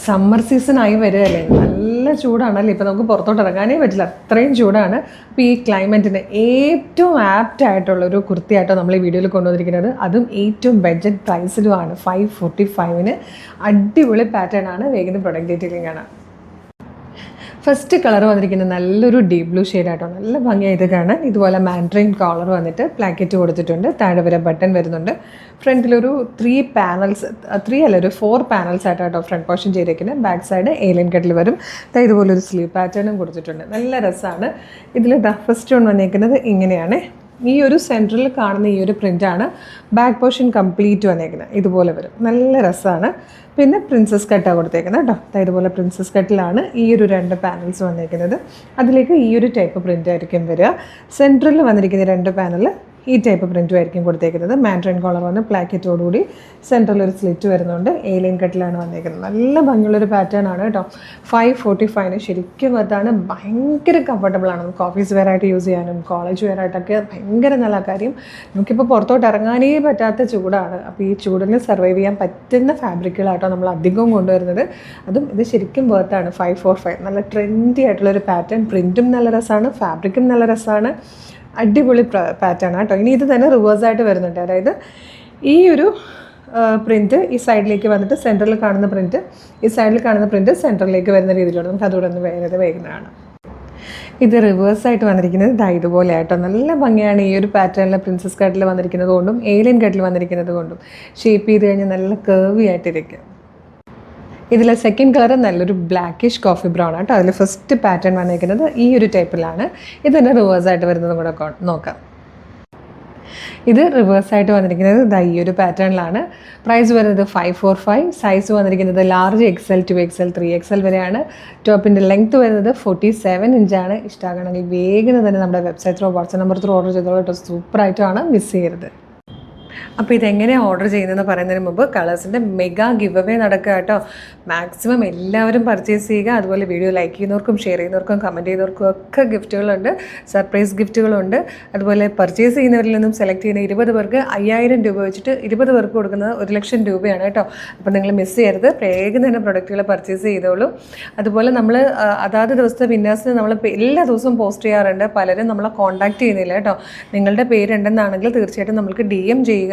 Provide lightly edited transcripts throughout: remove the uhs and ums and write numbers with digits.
Summer സീസണായി വരികയല്ലേ, നല്ല ചൂടാണല്ലേ. ഇപ്പോൾ നമുക്ക് പുറത്തോട്ട് ഇറങ്ങാനേ പറ്റില്ല, അത്രയും ചൂടാണ്. അപ്പോൾ ഈ ക്ലൈമറ്റിന് ഏറ്റവും ആപ്റ്റ് ആയിട്ടുള്ളൊരു കുർത്തിയായിട്ടോ നമ്മൾ ഈ വീഡിയോയിൽ കൊണ്ടുവന്നിരിക്കുന്നത്. അതും ഏറ്റവും ബഡ്ജറ്റ് പ്രൈസിലുമാണ്. 545-ന് അടിപൊളി പാറ്റേൺ ആണ്. വേഗം പ്രൊഡക്റ്റ് ഡീറ്റെയിലിംഗ് ആണ്. ഫസ്റ്റ് കളർ വന്നിരിക്കുന്നത് നല്ലൊരു ഡീപ് ബ്ലൂ ഷെയ്ഡായിട്ടോ, നല്ല ഭംഗിയായിട്ട് കാണാൻ. ഇതുപോലെ മാൻഡ്രിൻ കോളർ വന്നിട്ട് പ്ലാക്കറ്റ് കൊടുത്തിട്ടുണ്ട്. താഴെ വരെ ബട്ടൺ വരുന്നുണ്ട്. ഫ്രണ്ടിലൊരു 4 പാനൽസ് ആയിട്ടോ ഫ്രണ്ട് പോർഷൻ ചെയ്തേക്കുന്നത്. ബാക്ക് സൈഡ് ഏലിയൻ കട്ടിൽ വരും. ഇതുപോലെ ഒരു സ്ലീവ് പാറ്റേണും കൊടുത്തിട്ടുണ്ട്. നല്ല രസമാണ്. ഇതിൽ ഫസ്റ്റ് വൺ വന്നേക്കുന്നത് ഇങ്ങനെയാണ്. ഈ ഒരു സെൻറ്ററിൽ കാണുന്ന ഈ ഒരു പ്രിൻ്റാണ് ബാക്ക് പോർഷൻ കംപ്ലീറ്റ് വന്നേക്കുന്നത്. ഇതുപോലെ വരും, നല്ല രസമാണ്. പിന്നെ പ്രിൻസസ് കട്ടാണ് കൊടുത്തേക്കുന്നത് കേട്ടോ. ഇതുപോലെ പ്രിൻസസ് കട്ടിലാണ് ഈ ഒരു 2 പാനൽസ് വന്നേക്കുന്നത്. അതിലേക്ക് ഈ ഒരു ടൈപ്പ് പ്രിൻ്റ് ആയിരിക്കും വരിക. സെൻറ്ററിൽ വന്നിരിക്കുന്ന 2 പാനൽ ഈ ടൈപ്പ് പ്രിൻറ്റും ആയിരിക്കും കൊടുത്തേക്കുന്നത്. മാൻഡ്രിൻ കോളർ വന്ന് പ്ലാക്കറ്റോടുകൂടി സെൻറ്ററിൽ ഒരു സ്ലിറ്റ് വരുന്നുണ്ട്. ഏലിയൻ കട്ടിലാണ് വന്നേക്കുന്നത്. നല്ല ഭംഗിയുള്ളൊരു പാറ്റേൺ ആണ് കേട്ടോ. 545-ന് ശരിക്കും അതാണ്. ഭയങ്കര കംഫർട്ടബിളാണ്. നമുക്ക് ഓഫീസ് വെയർ ആയിട്ട് യൂസ് ചെയ്യാനും കോളേജ് വെയർ ആയിട്ടൊക്കെ ഭയങ്കര നല്ല കാര്യം. നമുക്കിപ്പോൾ പുറത്തോട്ട് ഇറങ്ങാനേ പറ്റാത്ത ചൂടാണ്. അപ്പോൾ ഈ ചൂടിന് സർവൈവ് ചെയ്യാൻ പറ്റുന്ന ഫാബ്രിക്കുകളായിട്ടോ നമ്മൾ അധികവും കൊണ്ടുവരുന്നത്. അതും ഇത് ശരിക്കും വർത്താണ്. 545 നല്ല ട്രെൻഡി ആയിട്ടുള്ളൊരു പാറ്റേൺ. പ്രിൻറ്റും നല്ല രസമാണ്, ഫാബ്രിക്കും നല്ല രസമാണ്. അടിപൊളി പാറ്റേൺ ആട്ടോ. ഇനി ഇത് തന്നെ റിവേഴ്സായിട്ട് വരുന്നുണ്ട്. അതായത് ഈ ഒരു പ്രിൻറ്റ് ഈ സൈഡിലേക്ക് വന്നിട്ട് സെൻറ്ററിൽ കാണുന്ന പ്രിൻറ്റ്, ഈ സൈഡിൽ കാണുന്ന പ്രിൻറ്റ് സെൻറ്ററിലേക്ക് വരുന്ന രീതിയിലാണ്. നമുക്ക് അതുകൂടെ ഒന്ന് വേഗമാണ്. ഇത് റിവേഴ്സായിട്ട് വന്നിരിക്കുന്നത് ഇതുപോലെ ആയിട്ടോ. നല്ല ഭംഗിയാണ്. ഈ ഒരു പാറ്റേണിൽ പ്രിൻസസ് കട്ടിൽ വന്നിരിക്കുന്നത് കൊണ്ടും ഏലിയൻ കട്ടിൽ വന്നിരിക്കുന്നത് കൊണ്ടും ഷേപ്പ് ചെയ്ത് കഴിഞ്ഞാൽ നല്ല കേർവി ആയിട്ടിരിക്കും. ഇതിലെ സെക്കൻഡ് കളർ നല്ലൊരു ബ്ലാക്കിഷ് കോഫി ബ്രൗൺ ആട്ടോ. അതിൽ ഫസ്റ്റ് പാറ്റേൺ വന്നിരിക്കുന്നത് ഈ ഒരു ടൈപ്പിലാണ്. ഇത് തന്നെ റിവേഴ്സായിട്ട് വരുന്നതും കൂടെ നോക്കാം. ഇത് റിവേഴ്സായിട്ട് വന്നിരിക്കുന്നത് ഈ ഒരു പാറ്റേണിലാണ്. പ്രൈസ് വരുന്നത് 545. സൈസ് വന്നിരിക്കുന്നത് ലാർജ് XL, 2XL, 3XL വരെയാണ്. ടോപ്പിൻ്റെ ലെങ്ത്ത് വരുന്നത് 47 ഇഞ്ചാണ്. ഇഷ്ടമാകണമെങ്കിൽ വേഗം തന്നെ നമ്മുടെ വെബ്സൈറ്റിലോ വാട്സ്ആപ്പ് നമ്പർ ത്രൂ ഓർഡർ ചെയ്തോളൂ കേട്ടോ. സൂപ്പറായിട്ടാണ്, മിസ് ചെയ്യരുത്. അപ്പോൾ ഇതെങ്ങനെയാണ് ഓർഡർ ചെയ്യുന്നതെന്ന് പറയുന്നതിന് മുമ്പ് കളേഴ്സിൻ്റെ മെഗാ ഗിവ് അവേ നടക്കുക കേട്ടോ. മാക്സിമം എല്ലാവരും പർച്ചേസ് ചെയ്യുക. അതുപോലെ വീഡിയോ ലൈക്ക് ചെയ്യുന്നവർക്കും ഷെയർ ചെയ്യുന്നവർക്കും കമൻറ്റ് ചെയ്യുന്നവർക്കും ഒക്കെ ഗിഫ്റ്റുകളുണ്ട്, സർപ്രൈസ് ഗിഫ്റ്റുകളുണ്ട്. അതുപോലെ പർച്ചേസ് ചെയ്യുന്നവരിൽ നിന്നും സെലക്ട് ചെയ്യുന്ന 20 പേർക്ക് 5000 രൂപ വെച്ചിട്ട് 20 പേർക്ക് കൊടുക്കുന്നത് 1,00,000 രൂപയാണ് കേട്ടോ. അപ്പോൾ നിങ്ങൾ മിസ് ചെയ്യരുത്. വേഗം തന്നെ പ്രൊഡക്റ്റുകൾ പർച്ചേസ് ചെയ്തോളൂ. അതുപോലെ നമ്മൾ അതാത് ദിവസത്തെ വിന്നേഴ്സിന് നമ്മൾ എല്ലാ ദിവസവും പോസ്റ്റ് ചെയ്യാറുണ്ട്. പലരും നമ്മളെ കോൺടാക്ട് ചെയ്യുന്നില്ല കേട്ടോ. നിങ്ങളുടെ പേരുണ്ടെന്നാണെങ്കിൽ തീർച്ചയായിട്ടും നമുക്ക് DM ചെയ്യുക.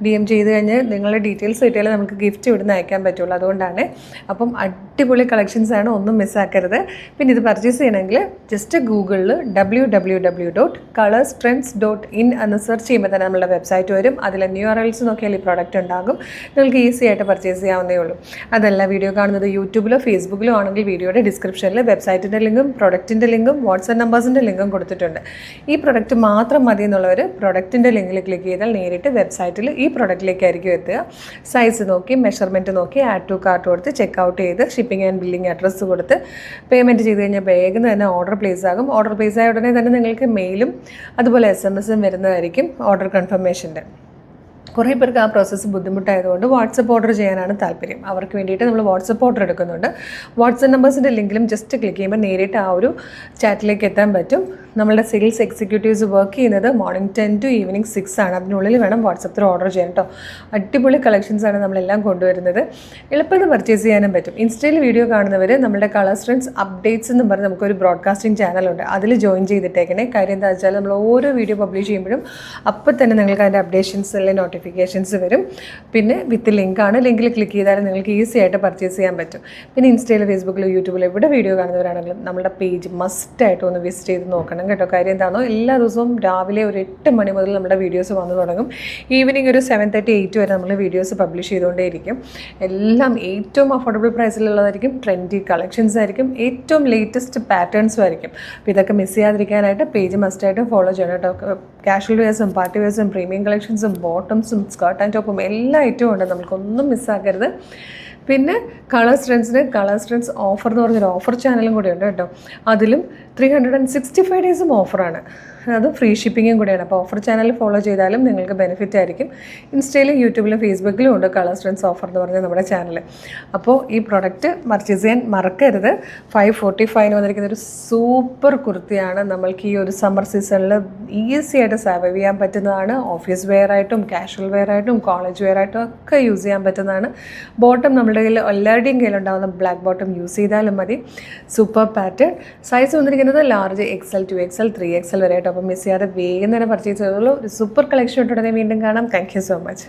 DM ചെയ്ത് കഴിഞ്ഞ് നിങ്ങളുടെ ഡീറ്റെയിൽസ് കിട്ടിയാലേ നമുക്ക് ഗിഫ്റ്റ് ഇവിടുന്ന് അയക്കാൻ പറ്റുള്ളൂ. അതുകൊണ്ടാണ്. അപ്പം അടിപൊളി കളക്ഷൻസാണ്, ഒന്നും മിസ്സാക്കരുത്. പിന്നെ ഇത് പർച്ചേസ് ചെയ്യണമെങ്കിൽ ജസ്റ്റ് ഗൂഗിളിൽ www.colorstrends.in എന്ന് സെർച്ച് ചെയ്യുമ്പോൾ തന്നെ നമ്മളുടെ വെബ്സൈറ്റ് വരും. അതിലെ URLs നോക്കിയാൽ ഈ പ്രോഡക്റ്റ് ഉണ്ടാകും. നിങ്ങൾക്ക് ഈസി ആയിട്ട് പർച്ചേസ് ചെയ്യാവുന്നേ ഉള്ളൂ. അതല്ല, വീഡിയോ കാണുന്നത് യൂട്യൂബിലോ ഫേസ്ബുക്കിലോ ആണെങ്കിൽ വീഡിയോയുടെ ഡിസ്ക്രിപ്ഷനിൽ വെബ്സൈറ്റിൻ്റെ ലിങ്കും പ്രൊഡക്റ്റിൻ്റെ ലിങ്കും വാട്സ്ആപ്പ് നമ്പേഴ്സിൻ്റെ ലിങ്കും കൊടുത്തിട്ടുണ്ട്. ഈ പ്രൊഡക്റ്റ് മാത്രം മതി എന്നുള്ളവർ പ്രൊഡക്റ്റിൻ്റെ ലിങ്കിൽ ക്ലിക്ക് ചെയ്താൽ നേരിട്ട് വെബ്സൈറ്റിൽ ഈ പ്രൊഡക്റ്റിലേക്കായിരിക്കും എത്തുക. സൈസ് നോക്കി മെഷർമെൻറ്റ് നോക്കി ആഡ് ടു കാർട്ട് കൊടുത്ത് ചെക്കൗട്ട് ചെയ്ത് ഷിപ്പിംഗ് ആൻഡ് ബില്ലിംഗ് അഡ്രസ്സ് കൊടുത്ത് പേയ്മെൻറ്റ് ചെയ്ത് കഴിഞ്ഞാൽ വേഗം തന്നെ ഓർഡർ പ്ലേസ് ആകും. ഓർഡർ പ്ലേസ് ആയ ഉടനെ തന്നെ നിങ്ങൾക്ക് മെയിലും അതുപോലെ SMS വരുന്നതായിരിക്കും ഓർഡർ കൺഫർമേഷൻ്റെ. കുറേ പേർക്ക് ആ പ്രോസസ്സ് ബുദ്ധിമുട്ടായതുകൊണ്ട് വാട്സപ്പ് ഓർഡർ ചെയ്യാനാണ് താല്പര്യം. അവർക്ക് വേണ്ടിയിട്ട് നമ്മൾ വാട്സപ്പ് ഓർഡർ എടുക്കുന്നുണ്ട്. വാട്സപ്പ് നമ്പേഴ്സിൻ്റെ ലിങ്കിലും ജസ്റ്റ് ക്ലിക്ക് ചെയ്യുമ്പോൾ നേരിട്ട് ആ ഒരു ചാറ്റിലേക്ക് എത്താൻ പറ്റും. നമ്മളുടെ സെയിൽസ് എക്സിക്യൂട്ടീവ്സ് വർക്ക് ചെയ്യുന്നത് മോർണിംഗ് 10 to ഈവനിങ് 6 ആണ്. അതിനുള്ളിൽ വേണം വാട്സപ്പ് ത്രൂ ഓർഡർ ചെയ്യാൻ കേട്ടോ. അടിപൊളി കളക്ഷൻസാണ് നമ്മളെല്ലാം കൊണ്ടുവരുന്നത്. എളുപ്പത്തിൽ പർച്ചേസ് ചെയ്യാനും പറ്റും. ഇൻസ്റ്റയിൽ വീഡിയോ കാണുന്നവർ നമ്മുടെ കളേഴ്സ് ട്രെൻഡ്സ് അപ്ഡേറ്റ്സ് എന്ന് പറഞ്ഞ് നമുക്കൊരു ബ്രോഡ്കാസ്റ്റിംഗ് ചാനലുണ്ട്. അതിൽ ജോയിൻ ചെയ്തിട്ടേക്കണേ. കാര്യം എന്താ വെച്ചാൽ നമ്മൾ ഓരോ വീഡിയോ പബ്ലിഷ് ചെയ്യുമ്പോഴും അപ്പോൾ തന്നെ നിങ്ങൾക്ക് അതിൻ്റെ അപ്ഡേഷൻസ് എല്ലാം നോട്ടിഫിക്കേഷൻസ് വരും. പിന്നെ വിത്ത് ലിങ്കാണ്. ലിങ്കിൽ ക്ലിക്ക് ചെയ്താൽ നിങ്ങൾക്ക് ഈസി ആയിട്ട് പർച്ചേസ് ചെയ്യാൻ പറ്റും. പിന്നെ ഇൻസ്റ്റയിൽ ഫേസ്ബുക്കിൽ യൂട്യൂബിൽ എവിടെ വീഡിയോ കാണുന്നവരാണെങ്കിലും നമ്മുടെ പേജ് മസ്റ്റായിട്ട് ഒന്ന് വിസിറ്റ് ചെയ്ത് നോക്കണം കേട്ടോ. കാര്യം എന്താണോ, എല്ലാ ദിവസവും രാവിലെ ഒരു 8 മണി മുതൽ നമ്മുടെ വീഡിയോസ് വന്നു തുടങ്ങും. ഈവനിങ് ഒരു 7:30, 8 വരെ നമ്മൾ വീഡിയോസ് പബ്ലിഷ് ചെയ്തുകൊണ്ടേയിരിക്കും. എല്ലാം ഏറ്റവും അഫോർഡബിൾ പ്രൈസിലുള്ളതായിരിക്കും. ട്രെൻഡി കളക്ഷൻസ് ആയിരിക്കും. ഏറ്റവും ലേറ്റസ്റ്റ് പാറ്റേൺസും ആയിരിക്കും. അപ്പോൾ ഇതൊക്കെ മിസ് ചെയ്യാതിരിക്കാനായിട്ട് പേജ് മസ്റ്റായിട്ട് ഫോളോ ചെയ്യണം കേട്ടോ. കാഷ്വൽ വെയർസും പാർട്ടി വെയർസും പ്രീമിയം കളക്ഷൻസും ബോട്ടംസും സ്കേർട്ട് ആൻഡ് ടോപ്പും എല്ലാ ഐറ്റവും ഉണ്ട്. നമുക്കൊന്നും മിസ്സാക്കരുത്. പിന്നെ കളേഴ്സ് ട്രെൻഡ്സ് ഓഫർ എന്ന് പറഞ്ഞൊരു ഓഫർ ചാനലും കൂടെ ഉണ്ട് കേട്ടോ. അതിലും 365 ഡേയ്സും ഓഫറാണ്. അത് ഫ്രീ ഷിപ്പിങ്ങും കൂടിയാണ്. അപ്പോൾ ഓഫർ ചാനൽ ഫോളോ ചെയ്താലും നിങ്ങൾക്ക് ബെനിഫിറ്റ് ആയിരിക്കും. ഇൻസ്റ്റയിലും യൂട്യൂബിലും ഫേസ്ബുക്കിലും ഉണ്ട് കളേഴ്സ് ട്രെൻഡ്സ് ഓഫർ എന്ന് പറഞ്ഞ നമ്മുടെ ചാനൽ. അപ്പോൾ ഈ പ്രൊഡക്റ്റ് പർച്ചേസ് ചെയ്യാൻ മറക്കരുത്. 545 വന്നിരിക്കുന്ന ഒരു സൂപ്പർ കുർത്തിയാണ്. നമ്മൾക്ക് ഈ ഒരു സമ്മർ സീസണിൽ ഈസി ആയിട്ട് സർവൈവ് ചെയ്യാൻ പറ്റുന്നതാണ്. ഓഫീസ് വെയർ ആയിട്ടും കാഷ്വൽ വെയർ ആയിട്ടും കോളേജ് വെയർ ആയിട്ടും ഒക്കെ യൂസ് ചെയ്യാൻ പറ്റുന്നതാണ്. ബോട്ടം നമ്മുടെ കയ്യിൽ എല്ലാവരുടെയും കയ്യിലുണ്ടാകുന്ന ബ്ലാക്ക് ബോട്ടം യൂസ് ചെയ്താലും മതി. Super pattern. സൈസ് വന്നിരിക്കുന്നത് ലാർജ് XL 2XL 3XL വരെ ആയിട്ട്. അപ്പം മിസ് ചെയ്യാതെ വേഗം തന്നെ പർച്ചേസ് ചെയ്തോളൂ. ഒരു സൂപ്പർ കളക്ഷൻ ഇട്ടുടനെ വീണ്ടും കാണാം. Thank you so much.